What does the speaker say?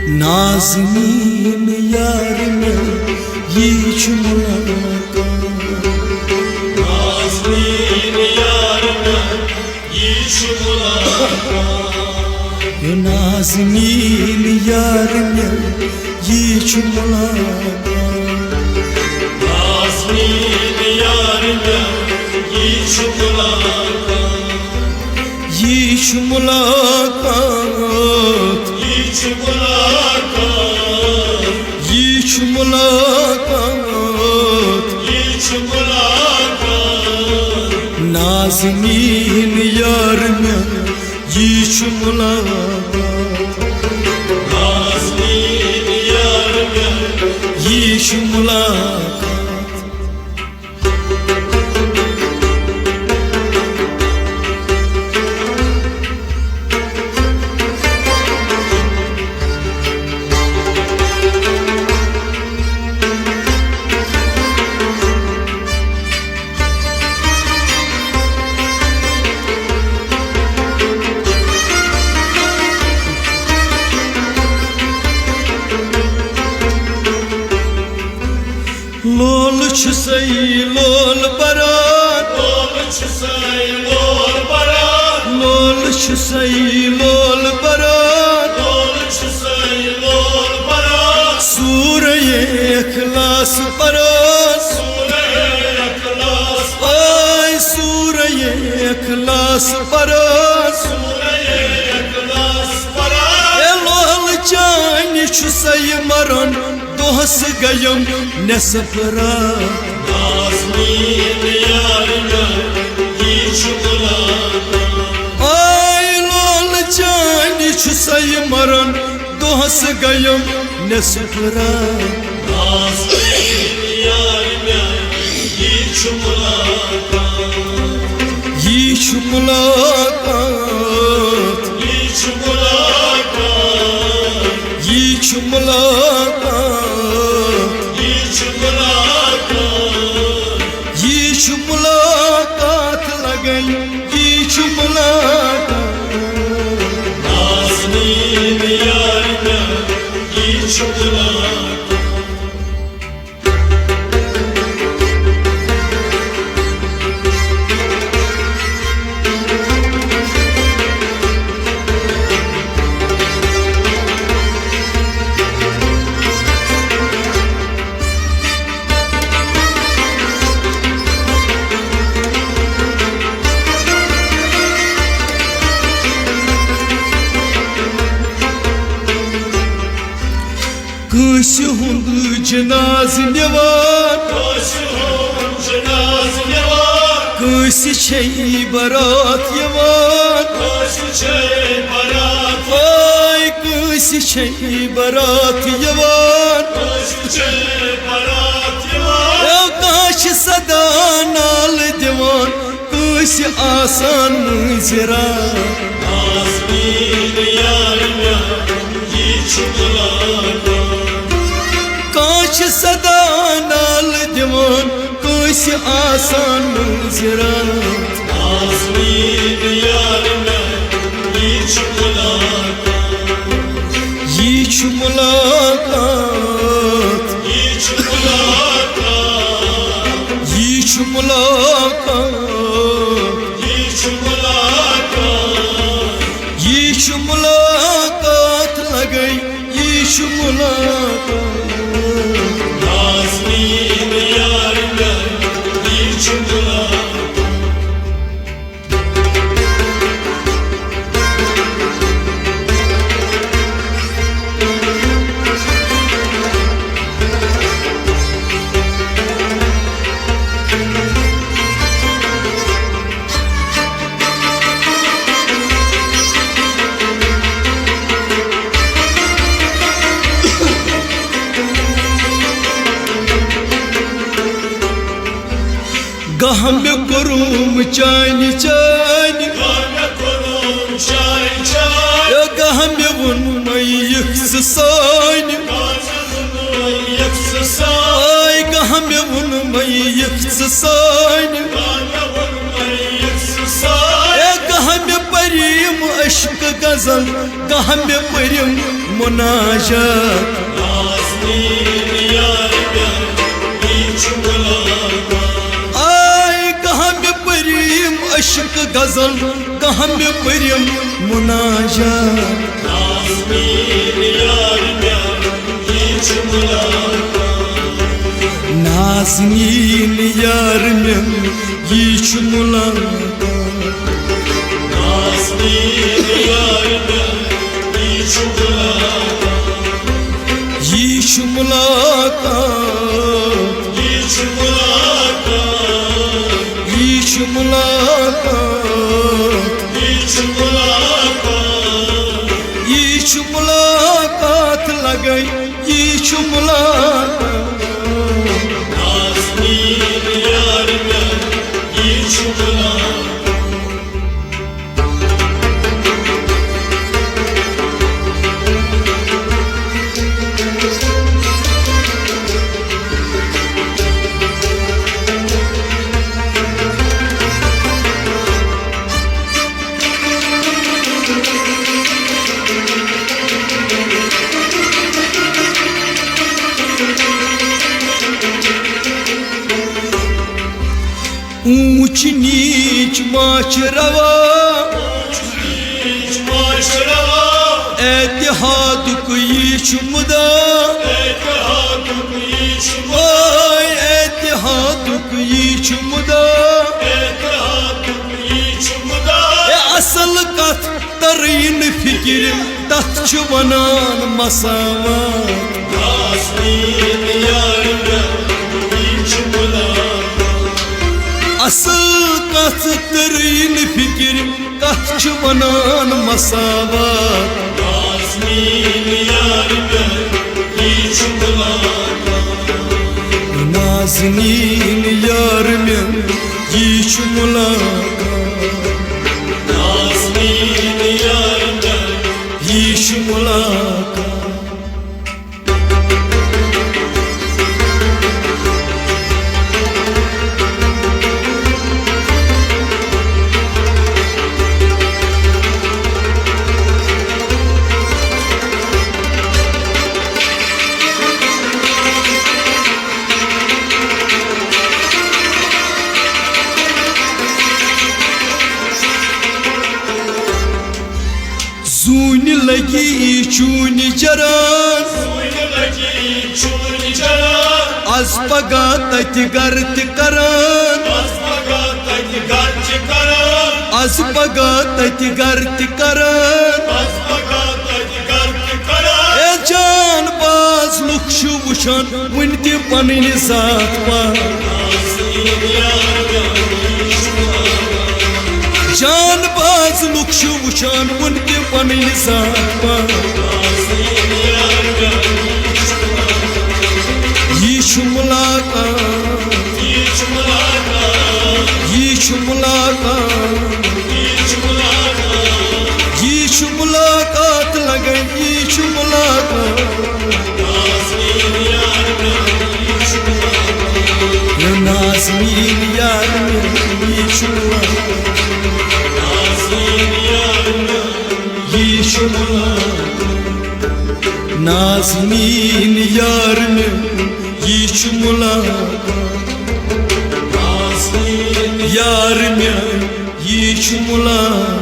नाज़नीन यार में यीच मुलाकात, नाज़नीन यार में यीच मुलाकात, नाज़नीन यार में यीच मुलाकात, नाज़नीन यार में यीच मुलाकात, यीच मुलाकात, यीच मुलाकात, यीच मुलाकात, यीच मुलाकात, नाज़नीन यार में यीच मुलाकात, नाज़नीन यार में यीच मुलाकात। लोल छुसई लोल बरात, लोल छुसई लोल बरात, लोल छुसई लोल बरात, लोल छुसई लोल बरात, सूरह इखलास परात, सूरह इखलास आय सूरह इखलास परात, सूरह इखलास बरात, ए लोल चानि छुसई मरन दोहस गयम नेसफ रात, नाज़नीन यार में यीच मुलाकात, आय लोल चानि छुसई मरन दोहस गयम नेसफ रात, नाज़नीन यार में यीच मुलाकात, यीच मुलाकात, यीच मुलाकात, यीच मुलाकात, यीच मुलाकात, यीच मुलाकात लगई यीच मुलाकात, नाज़नीन यार में यीच मुलाकात, कसी हुंद जनाज निवान, काशी हों जनाज़ निवान, कसी छई बरात यवान, काशी छे बरात, आय कसी छई बरात यवान, काशी छे बरात यवान, ओ काश सदा नाल दिवान कसी आसान मुजरा, नाज़नीन यार में यीच मुलाकात, काश सदा नाल दिवान कसी आसान मुजरा, नाज़नीन यार में यीच मुलाकात, यीच मुलाकात, यीच मुलाकात, यीच मुलाकात, यीच मुलाकात, यीच मुलाकात लगई यीच मुलाकात, नाज़नीन यार में यीच मुलाकात, गहम कुरुम चानि चानि, गाना कुरुम चाय चाय, गहम वन मयिक्स सानि, गाना कुरुम यक्स साय, आय गहम वन मयिक्स सानि, गाना कुरुम यक्स साय, गहम परीम अश्क गजल कह मे परिम मुनाजात नाज़नीन यार यीच मुलाकात आय कह मे परिम अश्क गजल कह मे परिम मुनाजात नाज़नीन यार यीच मुलाकात नाज़नीन यार में यीच मुलाकात नाज़नीन यार यीच मुलाकात यीच मुलाकात यीच मुलाकात यीच मुलाकात यीच मुलाकात यीच मुलाकात लगई यीच मुलाकात नाज़नीन यार यीच मुलाकात ऊंच नीच माच रवा यीच माशरवा एतिहादुक यीच मुदा एतिहादुक यीच ओय एतिहादुक यीच मुदा एतिहादुक यीच मुदा ए असल कथ तरीन फिक्र तथ छु वनान मसावत नाज़नीन यार यीच मुलाकात असल कथ तरीन फिक्र तथ छु वनान मसावत नाज़नीन यार यीच मुलाकात नाज़नीन यार में यीच मुलाकात नाज़नीन यार यीच मुलाकात जून लगी चून जरान सून लगी चून जरान आज पगा तत गर्त करान बस पगा तक गर्ज करान आज पगा तत गर्त करान बस पगा तक गर्ज करान ए जान बाज लुक छु वुछन वन ते पनन साथ पा नाज़नीन यार यीच मुलाकात जान बाज लुक छु वुछन वन ते पनन साथ पा नाज़नीन यार यीच मुलाकात यीच मुलाकात यीच मुलाकात यीच मुलाकात यीच मुलाकात लगई यीच मुलाकात नाज़नीन यार यीच मुलाकात ये नाज़नीन यार में यीच मुलाकात नाज़नीन यार यीच मुलाकात नाज़नीन यार में यीच मुलाकात नाज़नीन यार में यीच मुलाकात